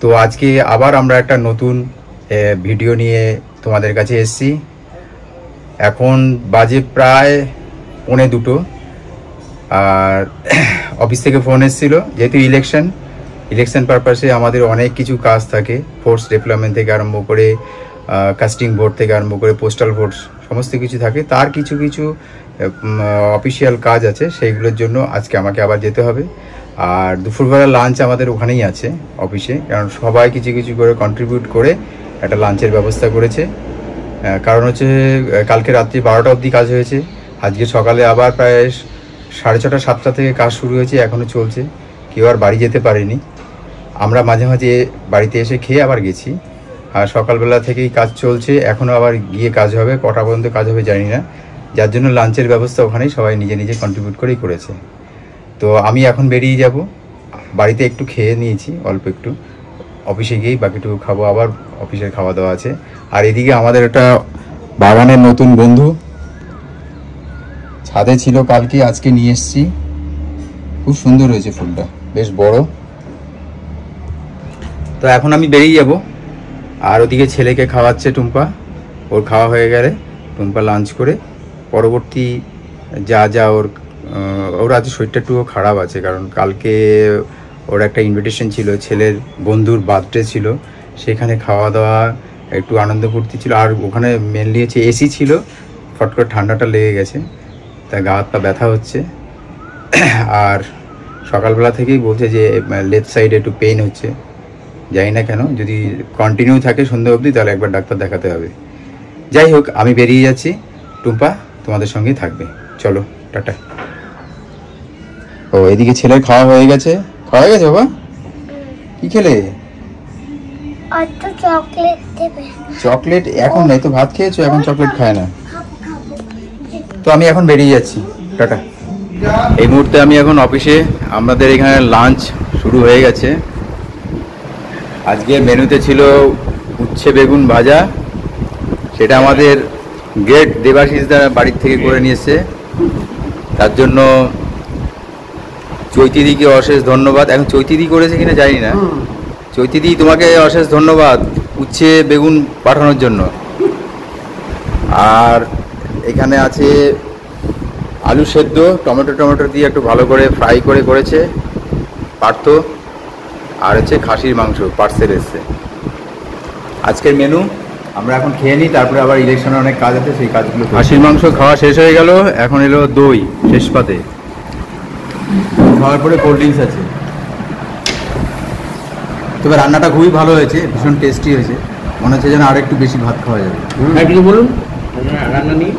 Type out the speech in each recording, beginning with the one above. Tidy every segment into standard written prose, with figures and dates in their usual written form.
তো আজকে আবার আমরা একটা নতুন ভিডিও নিয়ে তোমাদের কাছে এসেছি। এখন বাজে প্রায় 1:45 আর অফিস থেকে ফোন এসেছিলো, যেহেতু ইলেকশন পারপাসে আমাদের অনেক কিছু কাজ থাকে, ফোর্স ডেভেলপমেন্ট থেকে আরম্ভ করে কাস্টিং ভোট থেকে আরম্ভ করে পোস্টাল ভোট সমস্ত কিছু থাকে। তার কিছু কিছু অফিসিয়াল কাজ আছে, সেইগুলোর জন্য আজকে আমাকে আবার যেতে হবে। আর দুপুরবেলা লাঞ্চ আমাদের ওখানেই আছে অফিসে, কারণ সবাই কিছু কিছু করে কন্ট্রিবিউট করে একটা লাঞ্চের ব্যবস্থা করেছে। কারণ হচ্ছে কালকে রাত্রি 12টা অবধি কাজ হয়েছে, আজকে সকালে আবার প্রায় 6:30 7টা থেকে কাজ শুরু হয়েছে, এখনও চলছে। কেউ আর বাড়ি যেতে পারেনি, আমরা মাঝে মাঝে বাড়িতে এসে খেয়ে আবার গেছি। আর সকালবেলা থেকেই কাজ চলছে, এখনও আবার গিয়ে কাজ হবে, কটা পর্যন্ত কাজ হবে জানি না। যার জন্য লাঞ্চের ব্যবস্থা ওখানেই সবাই নিজে নিজে কন্ট্রিবিউট করেই করেছে। তো আমি এখন বেরিয়ে যাব, বাড়িতে একটু খেয়ে নিয়েছি অল্প একটু, অফিসে গিয়েই বাকিটুকু খাবো, আবার অফিসের খাওয়া দাওয়া আছে। আর এদিকে আমাদের একটা বাগানের নতুন বন্ধু ছাদে ছিল কালকে, আজকে নিয়ে এসেছি। খুব সুন্দর হয়েছে ফুলটা, বেশ বড়। তো এখন আমি বেরিয়ে যাব, আর ওদিকে ছেলেকে খাওয়াচ্ছে টুম্পা। ওর খাওয়া হয়ে গেলে টুম্পা লাঞ্চ করে পরবর্তী যা ওর আজ শরীরটা একটু খারাপ আছে, কারণ কালকে ওর একটা ইনভিটেশন ছিল, ছেলের বন্ধুর বার্থডে ছিল, সেখানে খাওয়া দাওয়া একটু আনন্দ ফুর্তি ছিল। আর ওখানে মেনলি হচ্ছে এসি ছিল, ফট করে ঠান্ডাটা লেগে গেছে, তাই গা হাত পা ব্যথা হচ্ছে। আর সকালবেলা থেকেই বলছে যে লেফট সাইডে একটু পেইন হচ্ছে, জানি না কেন। যদি কন্টিনিউ থাকে সন্ধ্যা অবধি তাহলে একবার ডাক্তার দেখাতে হবে। যাই হোক, আমি বেরিয়ে যাচ্ছি, টুম্পা তোমাদের সঙ্গেই থাকবে, চলো টাটা। ও এদিকে ছেলের খাওয়া হয়ে গেছে। খাওয়া হয়ে গেছে বাবা? কি খেলে? চকলেট এখন নাই তো, ভাত খেয়েছো, এখন চকলেট খায় না। তো আমি এখন বেরিয়ে যাচ্ছি, টাটা। এই মুহূর্তে আমি এখন অফিসে, আমাদের এখানে লাঞ্চ শুরু হয়ে গেছে। আজকে মেনুতে ছিল উচ্ছে বেগুন ভাজা, সেটা আমাদের গ্রেট দেবাশিস দা বাড়ির থেকে করে নিয়েছে, তার জন্য চৈতিদিকে অশেষ ধন্যবাদ। এখন চৈতিদি করেছে কিনা জানি না, চৈতিদি তোমাকে অশেষ ধন্যবাদ উচ্ছে বেগুন পাঠানোর জন্য। আর এখানে আছে আলু সেদ্ধ, টমেটো দিয়ে একটু ভালো করে ফ্রাই করে করেছে পার্থ। আর হচ্ছে খাসির মাংস পার্সেল এসছে। আজকের মেনু আমরা এখন খেয়ে নিই, তারপরে আবার ইলেকশনে অনেক কাজ আছে, সেই কাজগুলো। খাসির মাংস খাওয়া শেষ হয়ে গেল, এখন এলো দই শেষ পাতে, খাওয়ার পরে কোল্ড ড্রিঙ্কস আছে। তবে রান্নাটা খুবই ভালো হয়েছে, ভীষণ টেস্টি হয়েছে, মনে হচ্ছে যেন আর একটু বেশি ভাত খাওয়া যাবে। কিছু বলুন, রান্না নিয়ে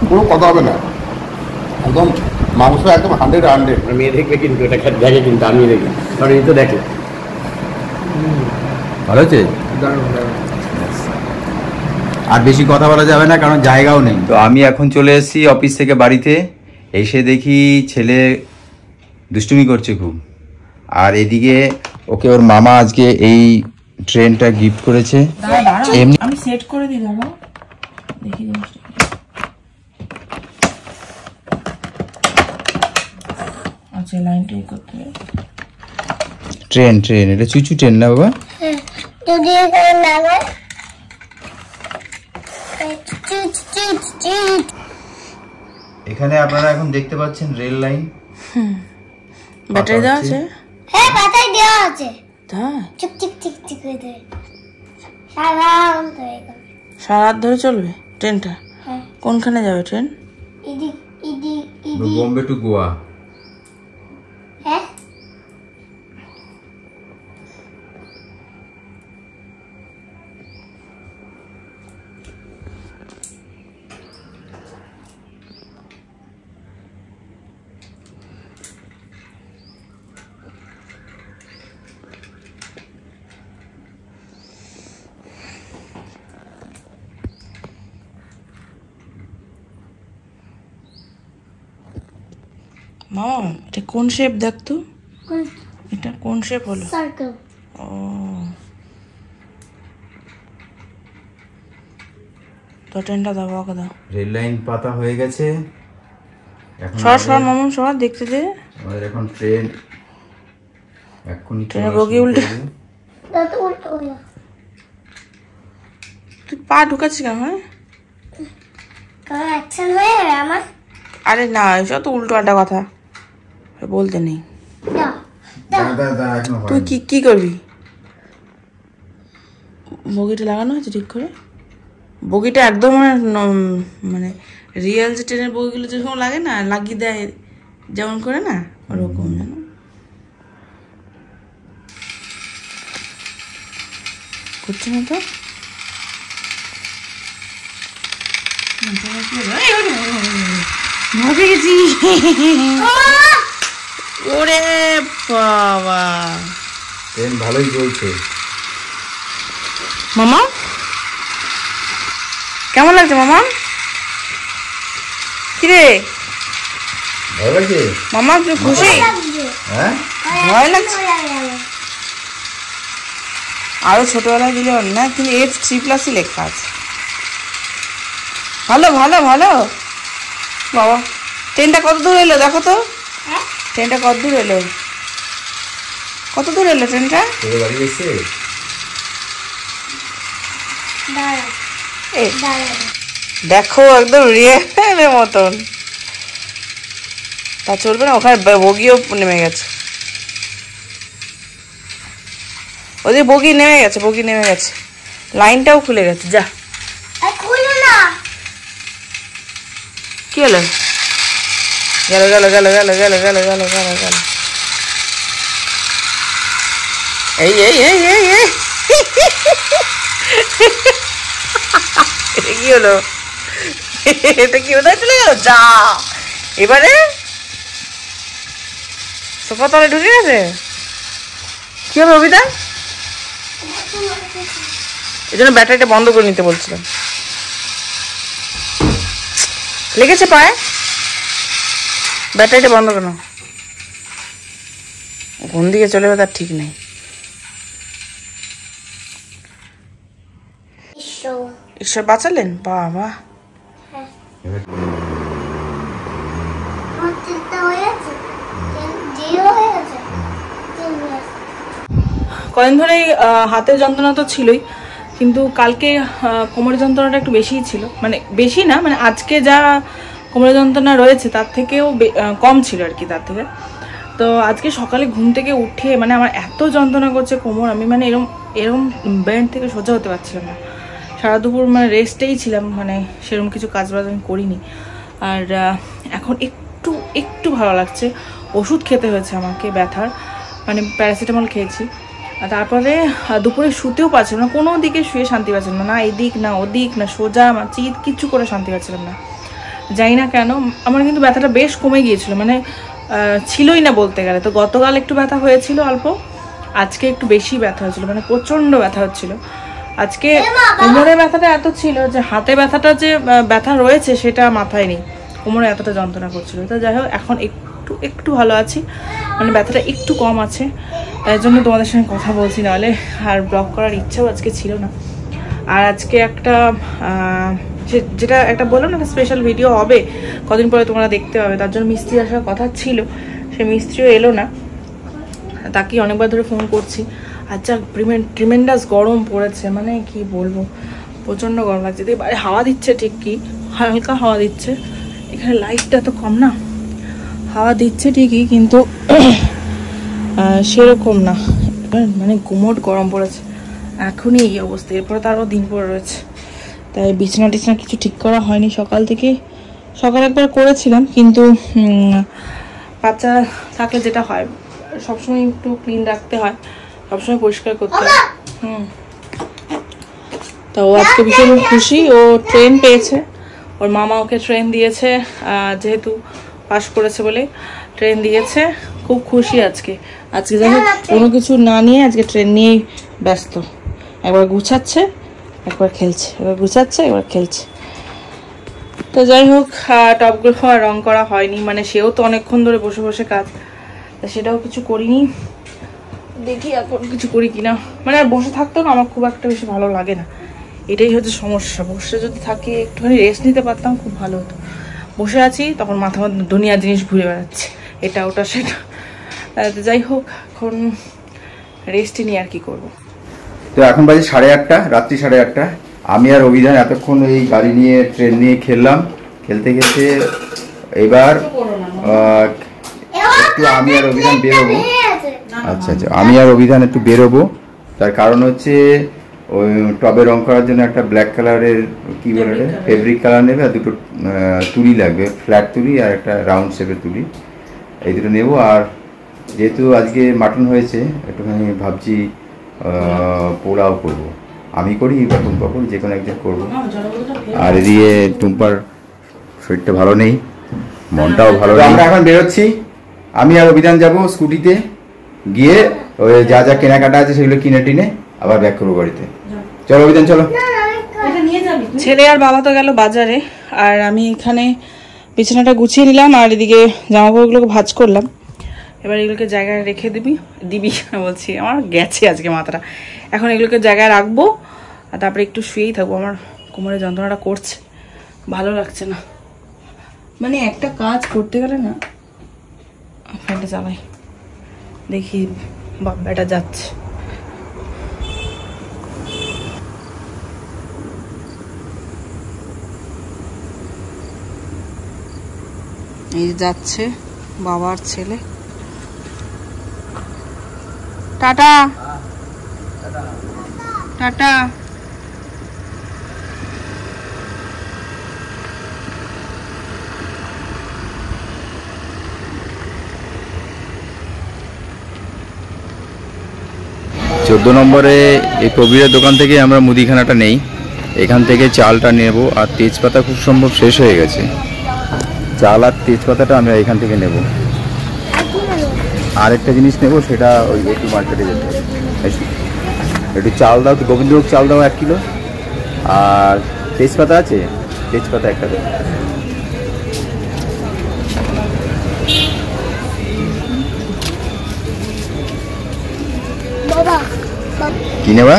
কোনো কথা হবে না, একদম মাংস একদম 100 মেয়ে দেখবে কিন্তু, এটা দেখে কিন্তু, আমি দেখি, কারণ এই তো দেখে। ভালো হয়েছে, আর বেশি কথা বলা যাবে না কারণ জায়গাও নেই। তো আমি এখন চলে এসেছি অফিস থেকে বাড়িতে, এসে দেখি ছেলে দুষ্টুমি করছে খুব। আর এদিকে ওকে ওর মামা আজকে এই ট্রেনটা গিফট করেছে। এমনি আমি সেট করে দিই, দাঁড়াও দেখি জিনিসটা। আচ্ছা লাইনটা এই করতে হবে। ট্রেন এটা চুচু ট্রেন না বাবা? এখানে আপনারা এখন দেখতে পাচ্ছেন রেল লাইন। ব্যাটারি দেওয়া আছে? হ্যাঁ ব্যাটারি দেওয়া আছে। তাই চিক চিক চিক চিক করে দেবে, সারা রাত ধরে চলবে ট্রেনটা? কোনখানে যাবে ট্রেন? বোম্বে টু গোয়া। হ্যাঁ মামা এটা কোন শেপ দেখ তো, এটা কোন শেপ হলো? সার্কেল। ও তো ট্রেনটা দাও, ওকে দাও। রেল লাইন পাতা হয়ে গেছে, সর মামা সর, দেখতে দে। আমাদের এখন ট্রেন, এখন ট্রেনের বগি উল্টে দাদা উল্টো হলো। তুই পা ঢুকাচ্ছিস কেন? হ্যাঁ কারণ অ্যাকশন হয়ে যাবে আমার। আরে না, এসব তো উল্টো একটা কথা বলতে নেই। দাও তুই কি করবি? বগিটা লাগানো হয়েছে ঠিক করে? বগিটা একদম মানে রিয়েল যে ট্রেনের বগিগুলো যেরকম লাগে না, লাগিয়ে দেয় যেমন করে না, ওরকম যেন। করছে না তো? মজে গেছি। ওরে বাবা, ট্রেন ভালোই চলছে। মামা কেমন লাগছে? মামা কিরে ভালো লাগছে মামা, তুই খুশি? হ্যাঁ ভয় লাগছে? আরো ছোটবেলায় দিলে না, কিন্তু এর 3+ লেখা আছে। ভালো ভালো ভালো বাবা। ট্রেনটা কত দূর এলো দেখো তো? ট্রেনটা কত দূর এলো? কত দূর এলো ট্রেনটা? তোর বাড়ি গেছে? দেখো একদম রিয়েলের মতন। তা চলবে না, ওখানে বগিও নেমে গেছে। ওদের বগি নেমে গেছে, বগি নেমে গেছে, লাইনটাও খুলে গেছে। যা কি হলো? গেল গেল গেল গেল গেল গেল গেল গেল গেল। এই এই এই এই এই এটা কি হলো? এটা কি কোথায় চলে গেল? যা এবারে সোফা তলে ঢুকে গেছে। কি হবে অভিধান? এই জন্য ব্যাটারিটা বন্ধ করে নিতে বলছিলাম। লেগেছে পায়ে? ব্যাটারিটা বন্ধ কেন? কোন দিকে চলে যাবে তার ঠিক নেই। ঈশ্বর বাঁচালেন বাবা। কদিন ধরে হাতের যন্ত্রণা তো ছিলই, কিন্তু কালকে কোমরের যন্ত্রণাটা একটু বেশিই ছিল। মানে বেশি না, মানে আজকে যা কোমরের যন্ত্রণা রয়েছে তার থেকেও কম ছিল আর কি, তার থেকে। তো আজকে সকালে ঘুম থেকে উঠে মানে আমার এত যন্ত্রণা করছে কোমর, আমি মানে এরম বেড থেকে সোজা হতে পারছিলাম না। সারা দুপুর মানে রেস্টেই ছিলাম, মানে সেরকম কিছু কাজ বাজ আমি করিনি। আর এখন একটু ভালো লাগছে। ওষুধ খেতে হয়েছে আমাকে ব্যথার, মানে প্যারাসিটামল খেয়েছি। আর তারপরে দুপুরে শুতেও পারছিলাম না, কোনো দিকে শুয়ে শান্তি পাচ্ছিলাম না, না এদিক না ওদিক না সোজা আমার চিৎ কিচ্ছু করে শান্তি পাচ্ছিলাম না। জানি না কেন আমার কিন্তু ব্যথাটা বেশ কমে গিয়েছিল, মানে ছিলই না বলতে গেলে। তো গতকাল একটু ব্যথা হয়েছিল অল্প, আজকে একটু বেশি ব্যথা হয়েছিল, মানে প্রচণ্ড ব্যথা হচ্ছিল। আজকে কোমরে ব্যথাটা এত ছিল যে হাতে ব্যথাটা যে ব্যথা রয়েছে সেটা মাথায় নেই, কোমরে এতটা যন্ত্রণা করছিল। তো যাই হোক এখন একটু ভালো আছি, মানে ব্যথাটা একটু কম আছে, তাই জন্য তোমাদের সঙ্গে কথা বলছি, নাহলে আর ব্লগ করার ইচ্ছাও আজকে ছিল না। আর আজকে একটা যেটা একটা বললাম না, একটা স্পেশাল ভিডিও হবে, কদিন পরে তোমরা দেখতে পাবে। তার জন্য মিস্ত্রি আসার কথা ছিল, সে মিস্ত্রিও এলো না, তাকে অনেকবার ধরে ফোন করছি। আচ্ছা ট্রিমেন্ডাস গরম পড়েছে, মানে কি বলবো, প্রচণ্ড গরম লাগছে। বাইরে হাওয়া দিচ্ছে ঠিকই, হালকা হাওয়া দিচ্ছে, এখানে লাইটটা তো কম না, হাওয়া দিচ্ছে ঠিকই কিন্তু সেরকম না, মানে গুমোট গরম পড়েছে এখনই এই অবস্থা। এরপরে তো আরও দিন পরে রয়েছে, তাই বিছানা টিছনা কিছু ঠিক করা হয়নি সকাল থেকে। সকাল একবার করেছিলাম, কিন্তু বাচ্চা থাকলে যেটা হয় সবসময় একটু ক্লিন রাখতে হয়, সবসময় পরিষ্কার করতে হয়। তো ও আজকে ভীষণ খুশি, ও ট্রেন পেয়েছে, ওর মামা ওকে ট্রেন দিয়েছে, যেহেতু পাস করেছে বলে ট্রেন দিয়েছে, খুব খুশি আজকে। যেন কোনো কিছু না নিয়ে আজকে ট্রেন নিয়েই ব্যস্ত, একবার গুছাচ্ছে একবার খেলছে, একবার গুছাচ্ছে একবার খেলছে। তো যাই হোক টপগুলো আর রং করা হয়নি, মানে সেও তো অনেকক্ষণ ধরে বসে বসে কাজ, তা সেটাও কিছু করিনি। দেখি এখন কিছু করি কিনা, মানে আর বসে থাকতেও না আমার খুব একটা বেশি ভালো লাগে না, এটাই হচ্ছে সমস্যা। বসে যদি থাকি একটুখানি রেস্ট নিতে পারতাম খুব ভালো হতো। বসে আছি তখন মাথা দুনিয়ার জিনিস ঘুরে বেড়াচ্ছে, এটা ওটা সেটা। যাই হোক এখন রেস্টই নিয়ে আর কি করবো। তো এখন বাজে 8:30, রাত্রি 8:30। আমি আর অভিধান এতক্ষণ এই গাড়ি নিয়ে ট্রেন নিয়ে খেললাম, খেলতে খেলতে এবার একটু আমি আর অভিধান বেরোবো। আচ্ছা আচ্ছা, আমি আর অভিধান একটু বেরোবো। তার কারণ হচ্ছে ওই টবে রং করার জন্য একটা ব্ল্যাক কালারের কি বলে ফেব্রিক কালার নেবে, আর দুটো তুলি লাগবে, ফ্ল্যাট তুলি আর একটা রাউন্ড শেপের তুলি, এই দুটো নেবো। আর যেহেতু আজকে মাটন হয়েছে, একটুখানি ভাবছি পোলাও করবো। আমি করি বা টুম্পা করি, যে কোনো একজন করবো। আর এদিকে টুম্পার শরীরটা ভালো নেই, মনটাও ভালো নেই। আমরা এখন বেরোচ্ছি, আমি আর অভিধান যাবো স্কুটিতে, গিয়ে ওই যা যা কেনাকাটা আছে সেগুলো কিনে টিনে আবার ব্যাক করবো বাড়িতে। চলো অভিধান চলো। ছেলে আর বাবা তো গেল বাজারে, আর আমি এখানে বিছানাটা গুছিয়ে নিলাম, আর এদিকে জামাকাপড়গুলোকে ভাঁজ করলাম। এবার এগুলোকে জায়গায় রেখে দিবি বলছি, আমার গেছে আজকে মাথাটা। এখন এগুলোকে জায়গায় রাখবো, আর তারপরে একটু শুয়েই থাকবো। আমার কোমরে যন্ত্রণাটা করছে, ভালো লাগছে না। মানে একটা কাজ করতে গেলে না, ফ্যানটা চালাই, দেখি বাবাটা যাচ্ছে। এই যাচ্ছে বাবার ছেলে। Tata tata. চোদ্দ নম্বরে এই প্রবীরের দোকান থেকে আমরা মুদিখানাটা নেই, এখান থেকে চালটা নেব। আর তেজপাতা খুব সম্ভব শেষ হয়ে গেছে, চাল আর তেজপাতাটা আমরা এখান থেকে নেব। আরেকটা জিনিস নেব, সেটা ওই একটু মার্কেটে যেতে হবে। একটু চাল দাও, গোবিন্দভোগ চাল দাও 1 কিলো। আর তেজপাতা আছে, তেজপাতা একটা দেবো। কি নেবা?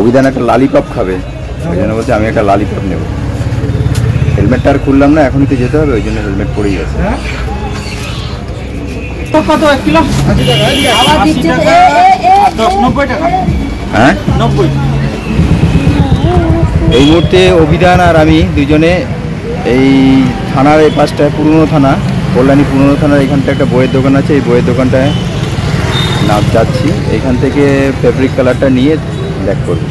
অভিধান একটা লালিপপ খাবে, ওই জন্য বলছে আমি একটা লালিপপ নেব। হেলমেটটা আর খুললাম না, এখনই তো যেতে হবে, ওই জন্য হেলমেট পরেই আছে। কত 1 কিলো? হ্যাঁ, এই মুহূর্তে অভিধান আর আমি দুজনে এই থানার এই পাশটায়, পুরনো থানা, কল্যাণী পুরনো থানার এখানটা একটা বইয়ের দোকান আছে, এই বইয়ের দোকানটায় যাচ্ছি। এখান থেকে ফেব্রিক কালারটা নিয়ে ব্যাক করব।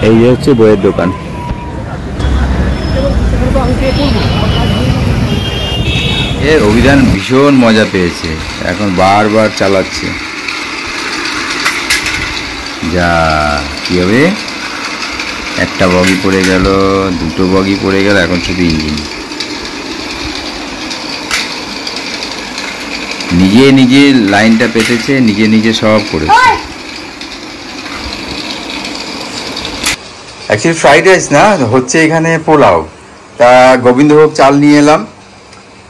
এই হচ্ছে বইয়ের দোকান। অভিধান ভীষণ মজা পেয়েছে, এখন বারবার চালাচ্ছে। যা কি হবে, একটা বগি পড়ে গেল, দুটো বগি পড়ে গেল, এখন শুধু ইঞ্জিন। নিজে নিজে লাইনটা পেতেছে, নিজে নিজে সব করেছে। অ্যাকচুয়ালি ফ্রাইড রাইস না, হচ্ছে এখানে পোলাও। তা গোবিন্দভোগ চাল নিয়ে এলাম।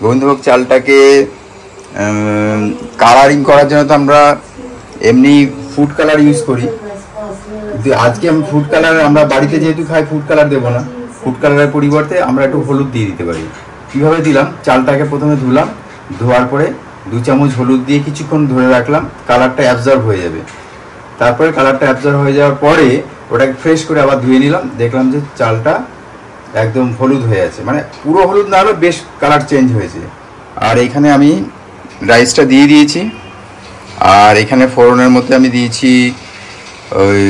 গোবিন্দভোগ চালটাকে কালারিং করার জন্য তো আমরা এমনি ফুড কালার ইউজ করি, কিন্তু আজকে আমি ফুড কালার, আমরা বাড়িতে যেহেতু খাই ফুড কালার দেবো না, ফুড কালারের পরিবর্তে আমরা একটু হলুদ দিয়ে দিতে পারি। কীভাবে দিলাম, চালটাকে প্রথমে ধুলাম, ধোয়ার পরে 2 চামচ হলুদ দিয়ে কিছুক্ষণ ধরে রাখলাম, কালারটা অ্যাবজর্ব হয়ে যাবে। তারপরে কালারটা অ্যাবজর্ব হয়ে যাওয়ার পরে ওটাকে ফ্রেশ করে আবার ধুয়ে নিলাম, দেখলাম যে চালটা একদম হলুদ হয়ে আছে, মানে পুরো হলুদ না হলেও বেশ কালার চেঞ্জ হয়েছে। আর এখানে আমি রাইসটা দিয়ে দিয়েছি, আর এখানে ফোড়নের মধ্যে আমি দিয়েছি ওই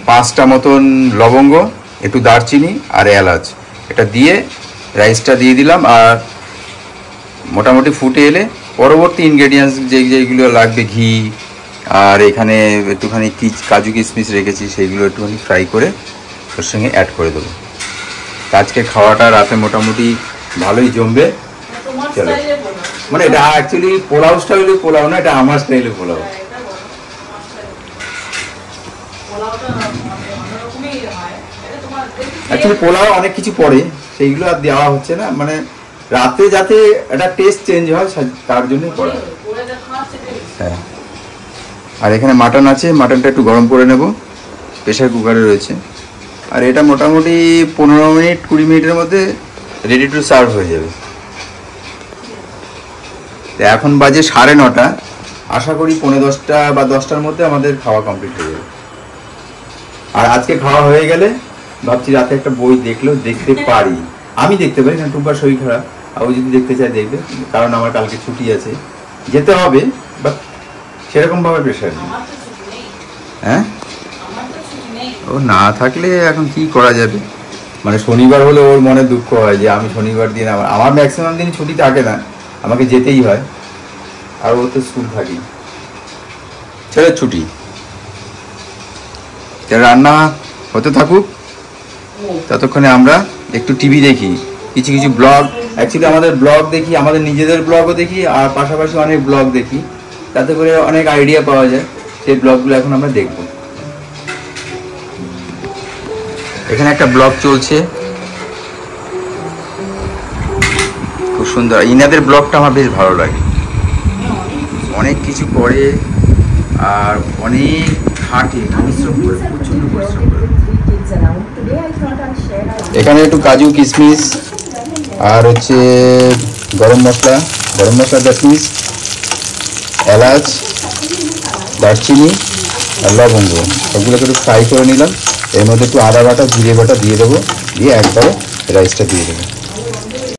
5টা মতন লবঙ্গ, একটু দারচিনি আর এলাচ, এটা দিয়ে রাইসটা দিয়ে দিলাম। আর মোটামুটি ফুটে এলে পরবর্তী ইনগ্রেডিয়েন্টস যেগুলো লাগবে, ঘি আর এখানে একটুখানি কাজু কিশমিশ রেখেছি, সেইগুলো একটুখানি ফ্রাই করে ওর সঙ্গে অ্যাড করে দেবো। আজকে খাওয়াটা রাতে মোটামুটি ভালোই জমবে। চলো, মানে এটা অ্যাকচুয়ালি পোলাও স্টাইলে পোলাও না, এটা আমার স্টাইলে পোলাও। অ্যাকচুয়ালি পোলাও অনেক কিছু পড়ে, সেইগুলো আর দেওয়া হচ্ছে না, মানে রাতে যাতে একটা টেস্ট চেঞ্জ হয় তার জন্যই করা। হ্যাঁ, আর এখানে মাটন আছে, মাটনটা একটু গরম করে নেব, প্রেশার কুকারে রয়েছে। আর এটা মোটামুটি 15 মিনিট 20 মিনিটের মধ্যে রেডি টু সার্ভ হয়ে যাবে। এখন বাজে 9:30, আশা করি 10:45 বা 10টার মধ্যে আমাদের খাওয়া কমপ্লিট হয়ে যাবে। আর আজকে খাওয়া হয়ে গেলে ভাবছি রাতে একটা বই দেখতে পারি, আমি দেখতে পারি, কারণ টুম্পার শরীর খারাপ, আর ও যদি দেখতে চায় দেখবে, কারণ আমার কালকে ছুটি আছে, যেতে হবে, বাট সেরকমভাবে প্রেশার নেই। হ্যাঁ, ও না থাকলে এখন কি করা যাবে, মানে শনিবার হলে ওর মনে দুঃখ হয় যে আমি শনিবার দিন, আমার ম্যাক্সিমাম দিন ছুটি থাকে না, আমাকে যেতেই হয়, আর ও তো স্কুল থাকি, ছেলের ছুটি। রান্না হতে থাকুক, ততক্ষণে আমরা একটু টিভি দেখি, কিছু কিছু ব্লগ, অ্যাকচুয়ালি আমাদের ব্লগ দেখি, আমাদের নিজেদের ব্লগও দেখি, আর পাশাপাশি অনেক ব্লগ দেখি, তাতে করে অনেক আইডিয়া পাওয়া যায়, সেই ব্লগগুলো এখন আমরা দেখব। এখানে একটা ব্লগ চলছে, খুব সুন্দর, ইনাদের ব্লগটা আমার বেশ ভালো লাগে, অনেক কিছু করে আর অনেক খাটে, পরিশ্রম করে, প্রচন্ড পরিশ্রম করে। এখানে একটু কাজু কিশমিশ আর হচ্ছে গরম মশলা দ্যাট মিন্স এলাচ, দারচিনি আর লবঙ্গ, সবগুলোকে একটু ফ্রাই করে নিলাম। এর মধ্যে একটু আদা বাটা, জিরে বাটা দিয়ে দেবো, দিয়ে একবারে রাইসটা দিয়ে দেবো।